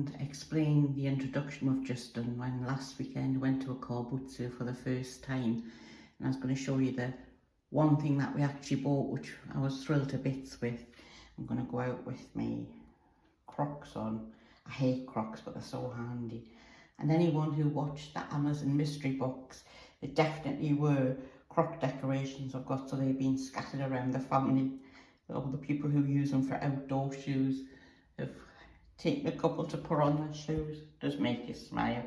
and explain the introduction we've just done when last weekend went to a Korbutsu for the first time. And I was going to show you the one thing that we actually bought, which I was thrilled to bits with. I'm going to go out with my Crocs on. I hate Crocs, but they're so handy. And anyone who watched that Amazon mystery box, there definitely were Croc decorations I've got, so they've been scattered around the family. All the people who use them for outdoor shoes have taken a couple to put on their shoes. Does make you smile.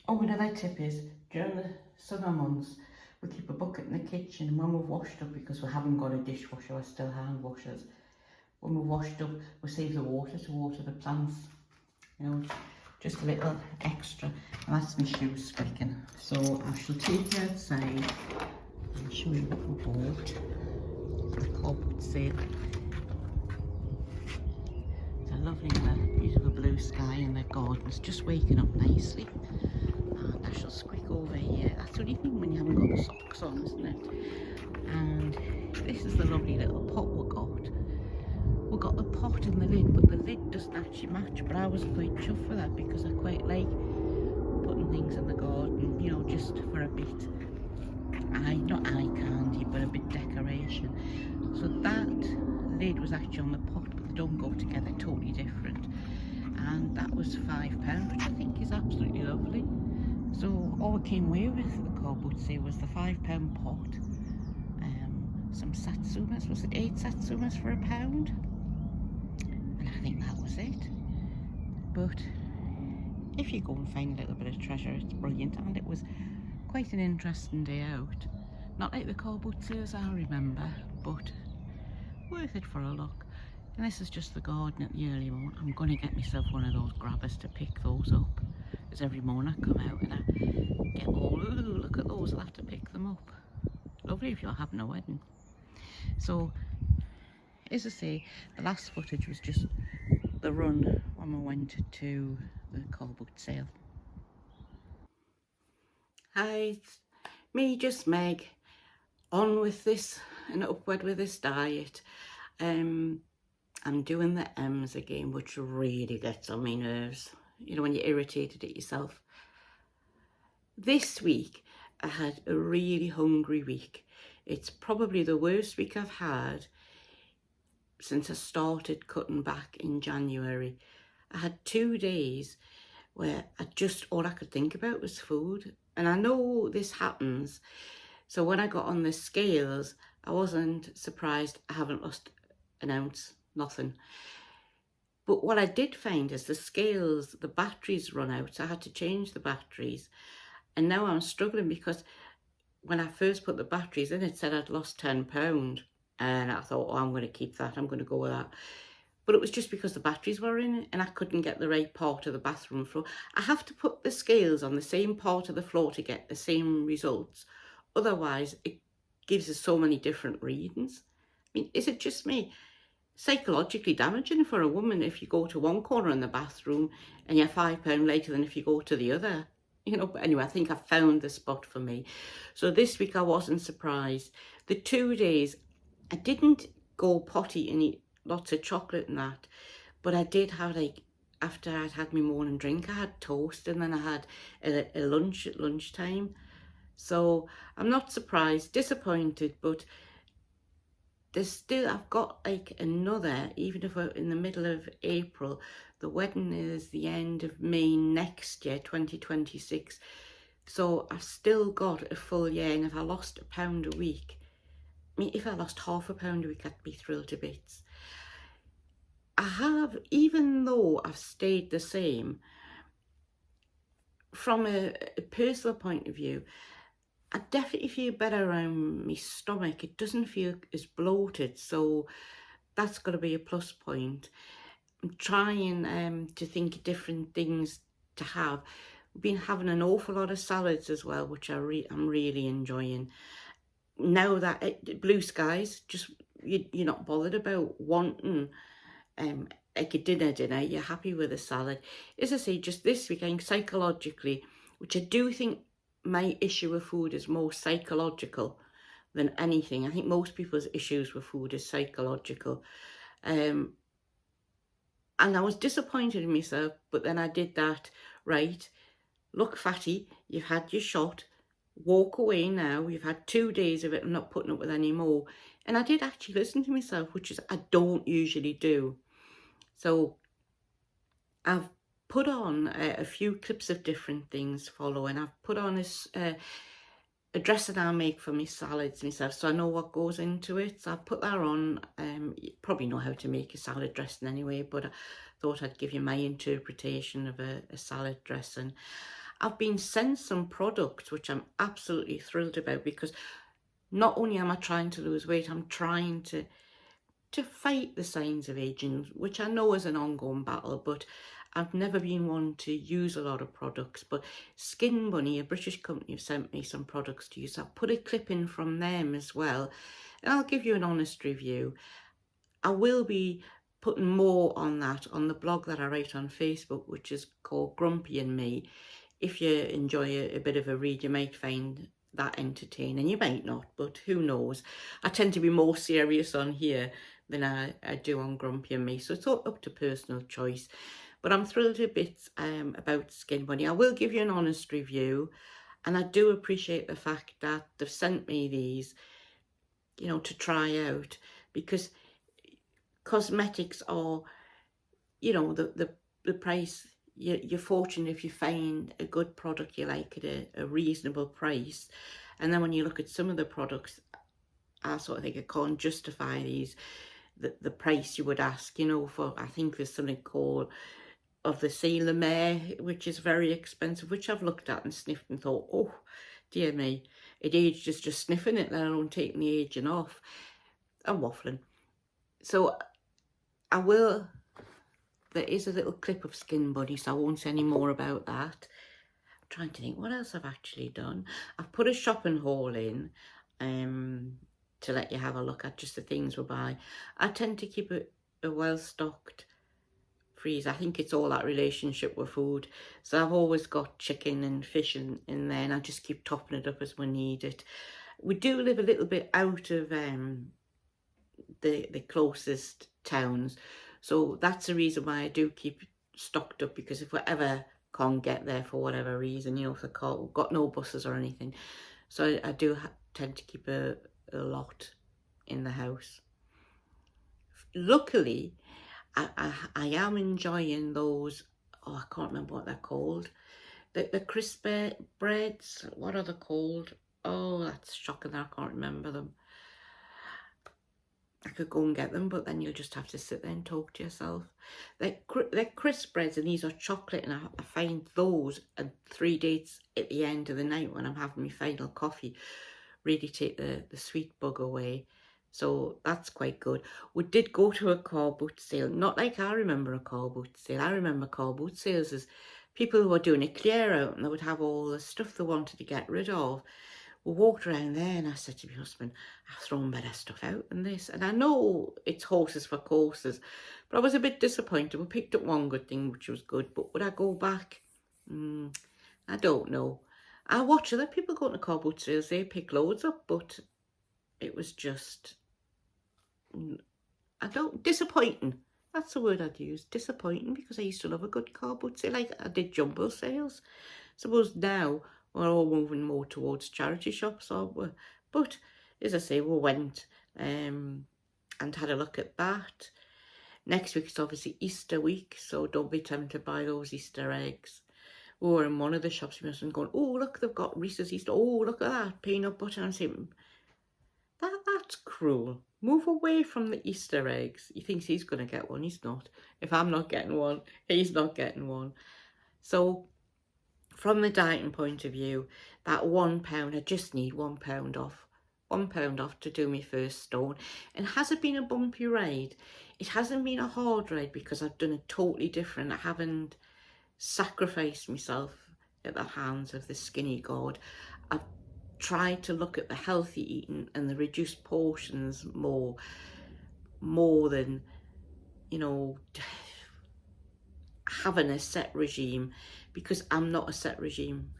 Oh, another tip is, during the summer months, we keep a bucket in the kitchen, and when we've washed up, because we haven't got a dishwasher, we're still hand washers, when we've washed up, we save the water to water the plants. You know, just a little extra. And that's my shoes squeaking. So I shall take you outside and show you what we bought. The Korbut sale. It's a lovely beautiful blue sky, and the garden's just waking up nicely. And I shall squeak over here. That's the only thing when you haven't got the socks on, isn't it? And this is the lovely little pot we got. We got the pot and the lid, but the lid doesn't actually match. But I was quite chuffed with that because I quite like putting things in the garden, you know, just for a bit. Not eye candy, but a bit decoration. So that lid was actually on the pot, but they don't go together, totally different. And that was £5, which I think is absolutely lovely. So all we came away with the Korbutsu was the £5 pot, some satsumas. Was it 8 satsumas for £1? And I think that was it. But if you go and find a little bit of treasure, it's brilliant. And it was quite an interesting day out. Not like the Korbutsus I remember, but worth it for a look. And this is just the garden at the early morning. I'm going to get myself one of those grabbers to pick those up, because every morning I come out and I get all, ooh, look at those, I'll have to pick them up. Lovely if you're having a wedding. So, as I say, the last footage was just the run when we went to the Korbut sale. Hi, it's me, just Meg, on with this and upward with this diet. I'm doing the M's again, which really gets on my nerves. You know, when you're irritated at yourself. This week, I had a really hungry week. It's probably the worst week I've had since I started cutting back in January. I had 2 days where all I could think about was food. And I know this happens. So when I got on the scales, I wasn't surprised I haven't lost an ounce, nothing. But what I did find is the scales, the batteries run out. So I had to change the batteries. And now I'm struggling because when I first put the batteries in, it said I'd lost £10. And I thought, oh, I'm going to keep that. I'm going to go with that. But it was just because the batteries were in it and I couldn't get the right part of the bathroom floor. I have to put the scales on the same part of the floor to get the same results. Otherwise, it gives us so many different readings. I mean, is it just me? Psychologically damaging for a woman if you go to one corner in the bathroom and you're £5 later than if you go to the other. You know, but anyway, I think I found the spot for me. So this week I wasn't surprised. The 2 days, I didn't go potty and eat lots of chocolate and that, but I did have, like, after I'd had my morning drink, I had toast and then I had a lunch at lunchtime. So I'm not surprised, disappointed, but there's still, I've got like another, even if we're in the middle of April, the wedding is the end of May next year, 2026. So I've still got a full year, and if I lost £1 a week, I mean, if I lost half £1 a week, I'd be thrilled to bits. I have, even though I've stayed the same, from a personal point of view, I definitely feel better around my stomach. It doesn't feel as bloated, so that's got to be a plus point. I'm trying to think of different things to have. We've been having an awful lot of salads as well, which I'm really enjoying. Now that blue skies, just you're not bothered about wanting like a dinner, you're happy with a salad. As I say, just this weekend, psychologically, which I do think my issue with food is more psychological than anything. I think most people's issues with food is psychological. And I was disappointed in myself, but then I did that, right, look fatty, you've had your shot, walk away now, you've had 2 days of it, I'm not putting up with any more. And I did actually listen to myself, which is I don't usually do. So I've put on a few clips of different things following. I've put on this a dressing I make for my salads myself, so I know what goes into it. So I've put that on. You probably know how to make a salad dressing anyway, but I thought I'd give you my interpretation of a salad dressing. I've been sent some products which I'm absolutely thrilled about, because not only am I trying to lose weight, I'm trying to fight the signs of aging, which I know is an ongoing battle, but I've never been one to use a lot of products. But Skin Bunny, a British company, have sent me some products to use. I've put a clip in from them as well, and I'll give you an honest review. I will be putting more on that on the blog that I write on Facebook, which is called Grumpy and Me. If you enjoy a bit of a read, you might find that entertaining. You might not, but who knows. I tend to be more serious on here than I do on Grumpy and Me, so it's all up to personal choice. But I'm thrilled a bit about Skin Bunny. I will give you an honest review, and I do appreciate the fact that they've sent me these, you know, to try out, because cosmetics are, you know, the price, you're fortunate if you find a good product you like at a reasonable price. And then when you look at some of the products, I sort of think I can't justify the price you would ask, you know, for, I think there's something called of the Sailor Mare, which is very expensive, which I've looked at and sniffed and thought, oh, dear me, it aged just sniffing it, let alone taking the aging off. I'm waffling. So I will, there is a little clip of Skin Bunny, so I won't say any more about that. I'm trying to think what else I've actually done. I've put a shopping haul in to let you have a look at just the things we buy. I tend to keep a well-stocked freeze. I think it's all that relationship with food. So I've always got chicken and fish in there, and I just keep topping it up as we need it. We do live a little bit out of the closest towns, so that's the reason why I do keep stocked up, because if we ever can't get there for whatever reason, you know, if the car, we've got no buses or anything, so I do tend to keep a lot in the house. Luckily, I am enjoying those, oh, I can't remember what they're called, the crisp breads, what are they called? Oh, that's shocking that I can't remember them. I could go and get them, but then you'll just have to sit there and talk to yourself. They're crisp breads, and these are chocolate, and I find those and 3 dates at the end of the night when I'm having my final coffee really take the sweet bug away. So that's quite good. We did go to a car boot sale. Not like I remember a car boot sale. I remember car boot sales as people who were doing a clear out, and they would have all the stuff they wanted to get rid of. We walked around there, and I said to my husband, I've thrown better stuff out than this. And I know it's horses for courses, but I was a bit disappointed. We picked up one good thing, which was good, but would I go back? I don't know. I watch other people go to car boot sales. They pick loads up, but it was just, disappointing. That's the word I'd use, disappointing, because I used to love a good car boot sale. Like I did jumbo sales. Suppose now we're all moving more towards charity shops, aren't we? But as I say, we went and had a look at that. Next week is obviously Easter week, so don't be tempted to buy those Easter eggs. We were in one of the shops, we must have gone, oh, look, they've got Reese's Easter. Oh, look at that, peanut butter. And I'm saying, that's cruel. Move away from the Easter eggs. He thinks he's going to get one. He's not. If I'm not getting one, he's not getting one. So from the dieting point of view, that £1, I just need £1 off. £1 off to do my first stone. And has it been a bumpy ride? It hasn't been a hard ride, because I've done it totally different. I haven't sacrificed myself at the hands of the skinny god. I've tried to look at the healthy eating and the reduced portions more than, you know, having a set regime, because I'm not a set regime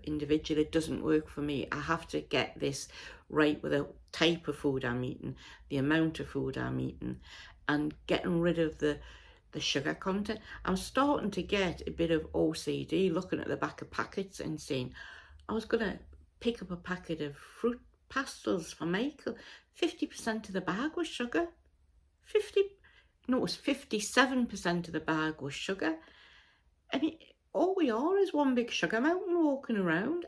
individual. It doesn't work for me. I have to get this right with the type of food I'm eating, the amount of food I'm eating, and getting rid of the the sugar content. I'm starting to get a bit of OCD looking at the back of packets and saying, I was going to pick up a packet of fruit pastels for Michael. 50% of the bag was sugar. It was 57% of the bag was sugar. I mean, all we are is one big sugar mountain walking around.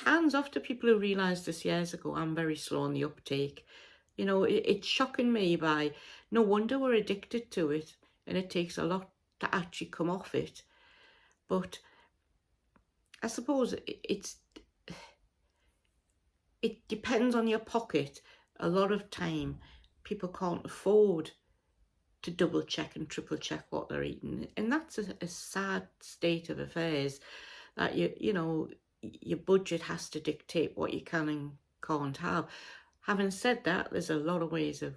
Hands off to people who realised this years ago, I'm very slow on the uptake. You know, it's shocking me by, no wonder we're addicted to it, and it takes a lot to actually come off it. But I suppose it depends on your pocket. A lot of time people can't afford to double check and triple check what they're eating, and that's a sad state of affairs, that you know, your budget has to dictate what you can and can't have. Having said that, there's a lot of ways of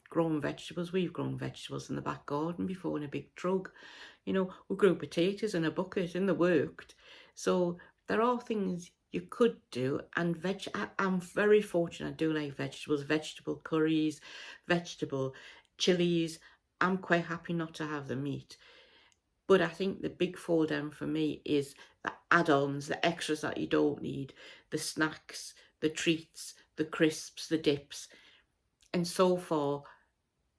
growing vegetables. We've grown vegetables in the back garden before in a big trug. You know, we grew potatoes in a bucket and they worked. So there are things you could do, and I'm very fortunate. I do like vegetables, vegetable curries, vegetable chilies. I'm quite happy not to have the meat. But I think the big fall down for me is the add-ons, the extras that you don't need, the snacks, the treats, the crisps, the dips. And so far,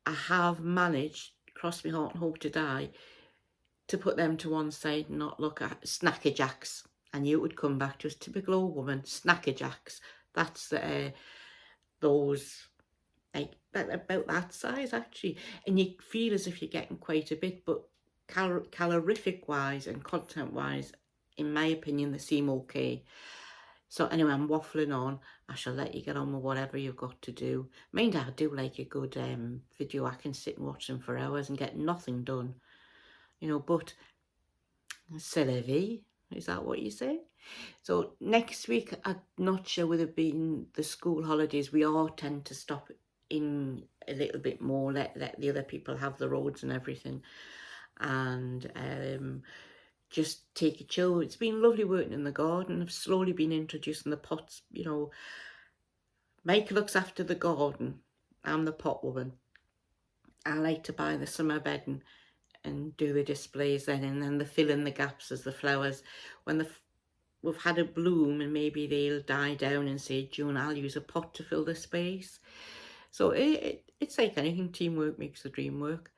I have managed, cross my heart and hope to die, to put them to one side and not look at Snacker Jacks. I knew it would come back to us, typical old woman, Snacker Jacks. That's those, like, about that size actually. And you feel as if you're getting quite a bit, but calorific wise and content wise, in my opinion, they seem okay. So anyway, I'm waffling on. I shall let you get on with whatever you've got to do. Mind, I do like a good video. I can sit and watch them for hours and get nothing done, you know, but c'est la vie. Is that what you say? So next week, I'm not sure whether it being the school holidays, we all tend to stop in a little bit more, let the other people have the roads and everything, and just take a chill. It's been lovely working in the garden. I've slowly been introducing the pots, you know. Mike looks after the garden. I'm the pot woman. I like to buy the summer bedding and do the displays then, and then they fill in the gaps as the flowers, when we've had a bloom, and maybe they'll die down and say, June, I'll use a pot to fill the space. So it's like anything, teamwork makes the dream work.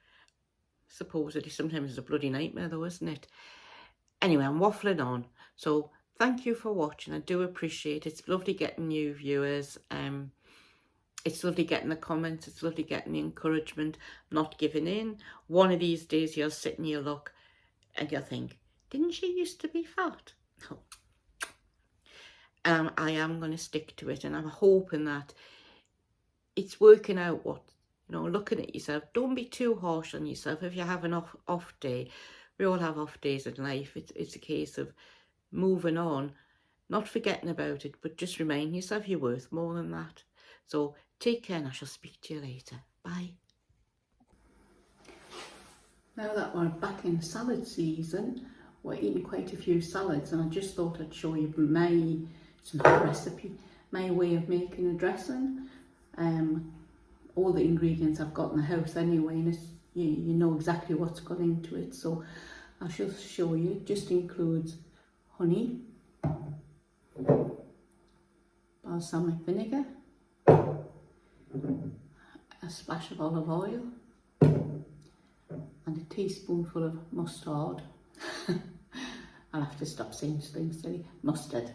Supposedly, sometimes it's a bloody nightmare though, isn't it? Anyway, I'm waffling on. So thank you for watching. I do appreciate it. It's lovely getting new viewers. It's lovely getting the comments. It's lovely getting the encouragement, not giving in. One of these days you'll sit and you'll look and you'll think, didn't she used to be fat? No. I am going to stick to it, and I'm hoping that it's working out what, you know, looking at yourself. Don't be too harsh on yourself. If you have an off day, we all have off days in life. It's a case of moving on, not forgetting about it, but just reminding yourself you're worth more than that. So take care, and I shall speak to you later. Bye. Now that we're back in salad season, we're eating quite a few salads, and I just thought I'd show you it's not a recipe, my way of making a dressing. All the ingredients I've got in the house anyway, and it's, you know exactly what's gone into it. So I shall show you. It just includes honey, balsamic vinegar, a splash of olive oil, and a teaspoonful of mustard. I'll have to stop saying things silly. Mustard.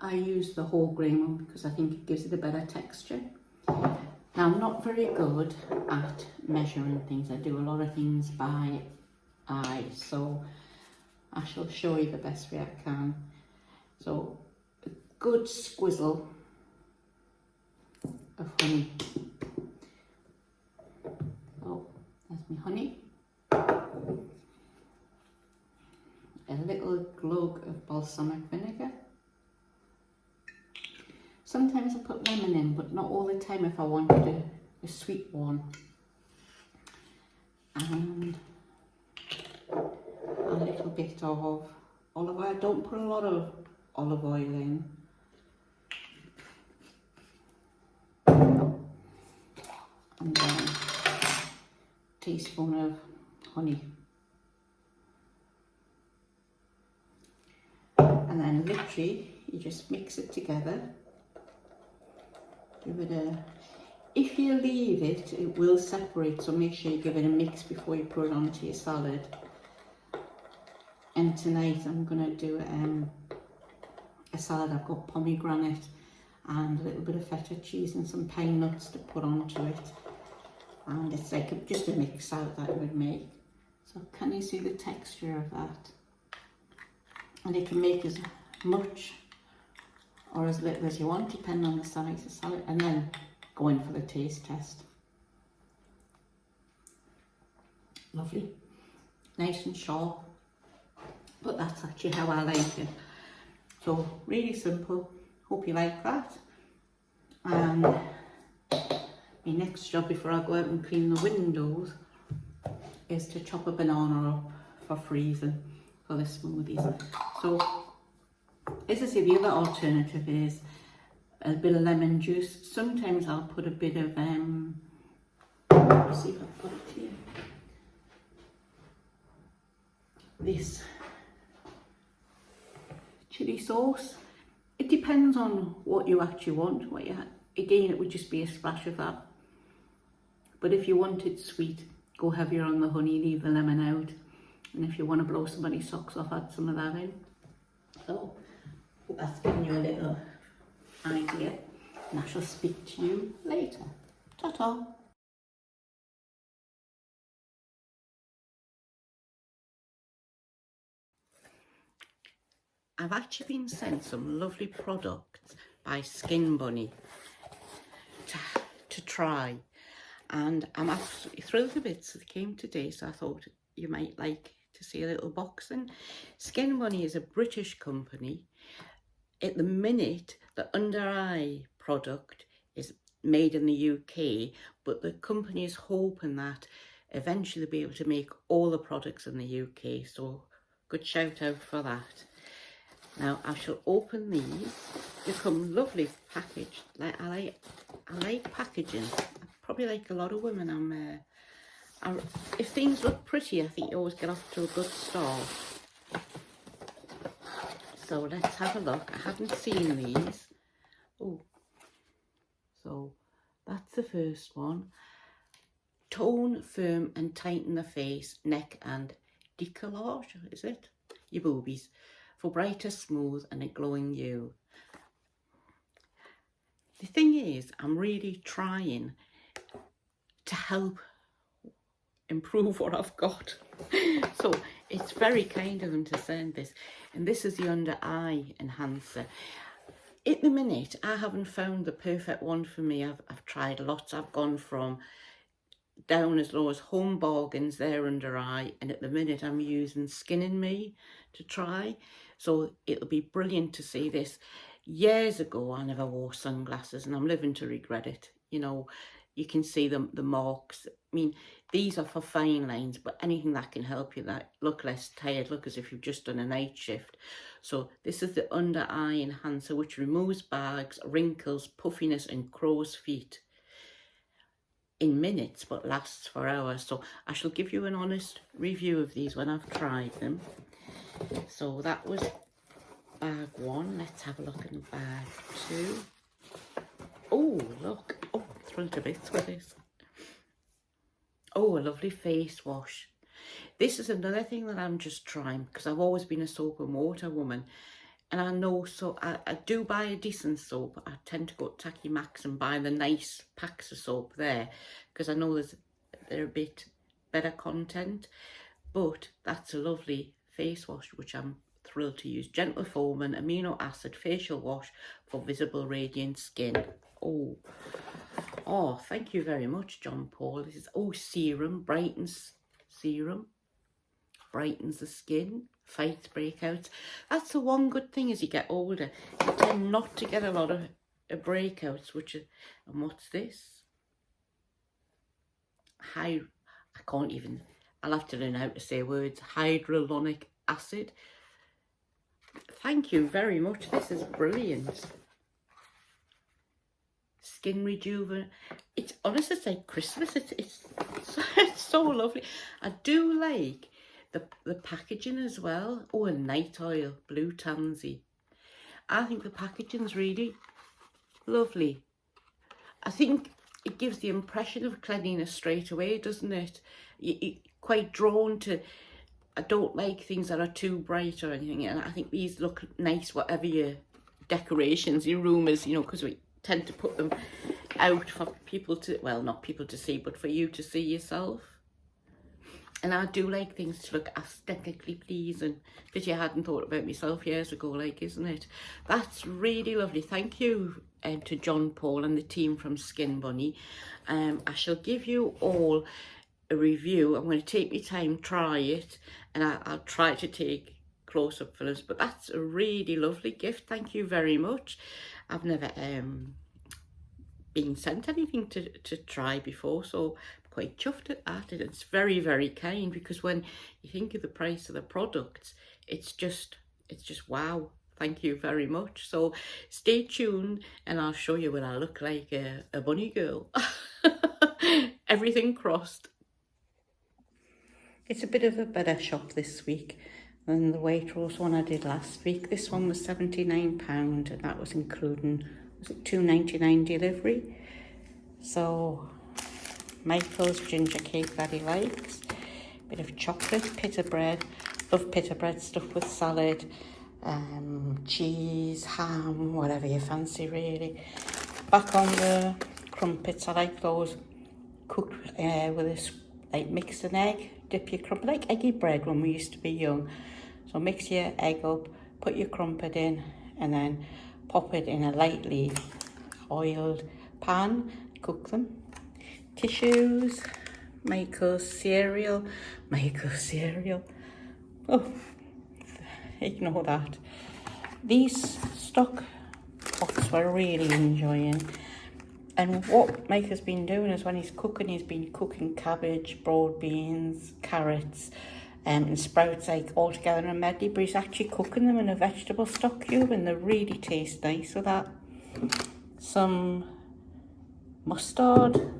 I use the whole grain one because I think it gives it a better texture. Now, I'm not very good at measuring things. I do a lot of things by eye, so I shall show you the best way I can. So, a good squizzle of honey. Oh, there's my honey. A little glug of balsamic vinegar. Sometimes I put lemon in, but not all the time if I wanted a sweet one. And a little bit of olive oil. Don't put a lot of olive oil in. And then a teaspoon of honey. And then literally you just mix it together. Give it a, if you leave it, it will separate, so make sure you give it a mix before you put it onto your salad. And tonight I'm gonna do a salad. I've got pomegranate and a little bit of feta cheese and some pine nuts to put onto it. And it's like just a mix out that I would make. So can you see the texture of that? And you can make as much or as little as you want, depending on the size of salad, and then go in for the taste test. Lovely, nice and sharp, but that's actually how I like it. So really simple. Hope you like that. And my next job before I go out and clean the windows is to chop a banana up for freezing for the smoothies. So as I say, the other alternative is a bit of lemon juice. Sometimes I'll put a bit of let's see if I've got it here. This chili sauce. It depends on what you actually want. Again, it would just be a splash of that. But if you want it sweet, go heavier on the honey, leave the lemon out. And if you want to blow somebody's socks off, add some of that in. So that's giving you a little idea. And I shall speak to you later. Ta-ta. I've actually been sent some lovely products by Skin Bunny to try, and I'm absolutely thrilled to bits that came today, so I thought you might like to see a little box. And Skin Bunny is a British company. At the minute, the under eye product is made in the UK, but the company is hoping that eventually they'll be able to make all the products in the UK, so good shout out for that. Now I shall open these. They come lovely packaged. I like packaging. Probably like a lot of women. If things look pretty, I think you always get off to a good start. So let's have a look. I haven't seen these. Oh, so that's the first one. Tone, firm and tighten the face, neck and décollage, is it? Your boobies. For brighter, smooth and a glowing you. The thing is, I'm really trying to help improve what I've got. So it's very kind of them to send this. And this is the under eye enhancer. At the minute, I haven't found the perfect one for me. I've tried lots. I've gone from down as low as Home Bargains there under eye, and at the minute I'm using Skin in Me to try. So it'll be brilliant to see this. Years ago I never wore sunglasses and I'm living to regret it. You know, you can see the marks. I mean, these are for fine lines, but anything that can help you that look less tired, look as if you've just done a night shift. So this is the under eye enhancer, which removes bags, wrinkles, puffiness and crow's feet in minutes, but lasts for hours. So I shall give you an honest review of these when I've tried them. So that was bag one. Let's have a look in bag two. Oh, look. Oh, thrilled to bits with this. Oh, a lovely face wash. This is another thing that I'm just trying, because I've always been a soap and water woman. And I know, so I do buy a decent soap. I tend to go to Tacky Max and buy the nice packs of soap there, because I know they're a bit better content. But that's a lovely face wash, which I'm thrilled to use. Gentle foaming amino acid facial wash for visible radiant skin. Oh, thank you very much, John Paul. This is, serum, brightens serum, brightens the skin, fights breakouts. That's the one good thing as you get older. You tend not to get a lot of breakouts, which is, and what's this? I can't even, I'll have to learn how to say words. Hyaluronic acid. Thank you very much. This is brilliant. skin rejuvenant. It's honestly, it's like Christmas. It's it's so lovely. I do like the packaging as well. Oh, and night oil, blue tansy. I think the packaging's really lovely. I think it gives the impression of cleanliness straight away, doesn't it? You're quite drawn to. I don't like things that are too bright or anything, and I think these look nice, whatever your decorations, your room is, you know, because we tend to put them out for people to, well, not people to see, but for you to see yourself. And I do like things to look aesthetically pleasing, that you hadn't thought about myself years ago, like, isn't it? That's really lovely. Thank you to John Paul and the team from Skin Bunny. I shall give you all a review. I'm going to take my time, try it, and I'll try to take close-up films, but that's a really lovely gift. Thank you very much. I've never been sent anything to try before, so I'm quite chuffed at it. It's very, very kind, because when you think of the price of the products, it's just wow. Thank you very much. So stay tuned and I'll show you what I look like, a bunny girl. Everything crossed. It's a bit of a better shop this week than the Waitrose one I did last week. This one was £79 and that was including, was it £2.99 delivery? So Michael's ginger cake that he likes, bit of chocolate, pita bread, love pita bread stuffed with salad, cheese, ham, whatever you fancy really. Back on the crumpets, I like those cooked with this, like mixed an egg, dip your crumpet, like eggy bread when we used to be young. So mix your egg up, put your crumpet in, and then pop it in a lightly oiled pan, cook them. Tissues, Michael's cereal, oh, ignore that. These stock pots we're really enjoying. And what Mike has been doing is when he's been cooking cabbage, broad beans, carrots, and sprouts, like all together in a medley, but he's actually cooking them in a vegetable stock cube and they really taste nice with that. Some mustard,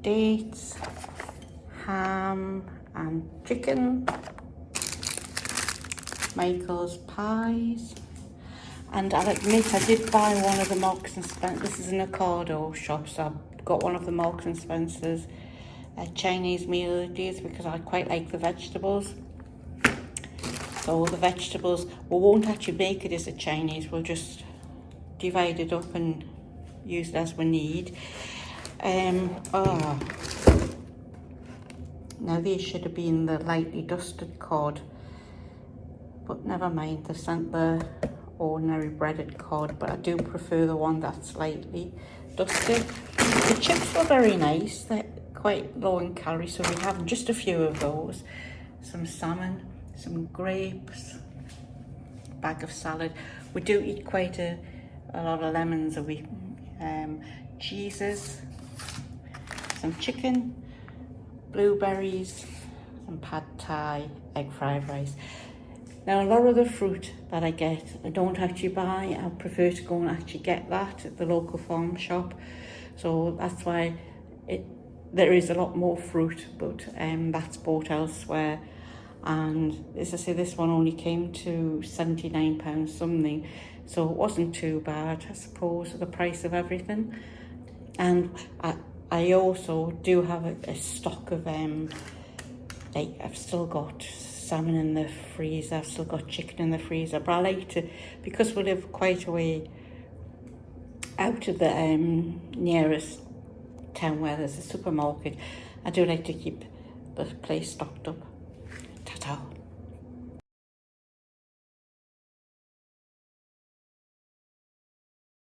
dates, ham and chicken, Michael's pies. And I'll admit, I did buy one of the Marks and Spencer. This is an Ocado shop, so I got one of the Marks and Spencer's Chinese meal deals because I quite like the vegetables. So the vegetables, we won't actually make it as a Chinese, we'll just divide it up and use it as we need. Now these should have been the lightly dusted cod, but never mind, they sent the ordinary breaded cod, but I do prefer the one that's slightly dusted. The chips were very nice, they're quite low in calories, so we have just a few of those. Some salmon, some grapes, bag of salad. We do eat quite a lot of lemons a week. Cheeses, some chicken, blueberries, some pad thai, egg fried rice. Now a lot of the fruit that I get, I don't actually buy. I prefer to go and actually get that at the local farm shop. So that's why there is a lot more fruit, but that's bought elsewhere. And as I say, this one only came to £79 something. So it wasn't too bad, I suppose, for the price of everything. And I also do have a stock of, like I've still got salmon in the freezer, I've still got chicken in the freezer, but I like to, because we live quite a way out of the nearest town where there's a supermarket, I do like to keep the place stocked up. Ta-ta.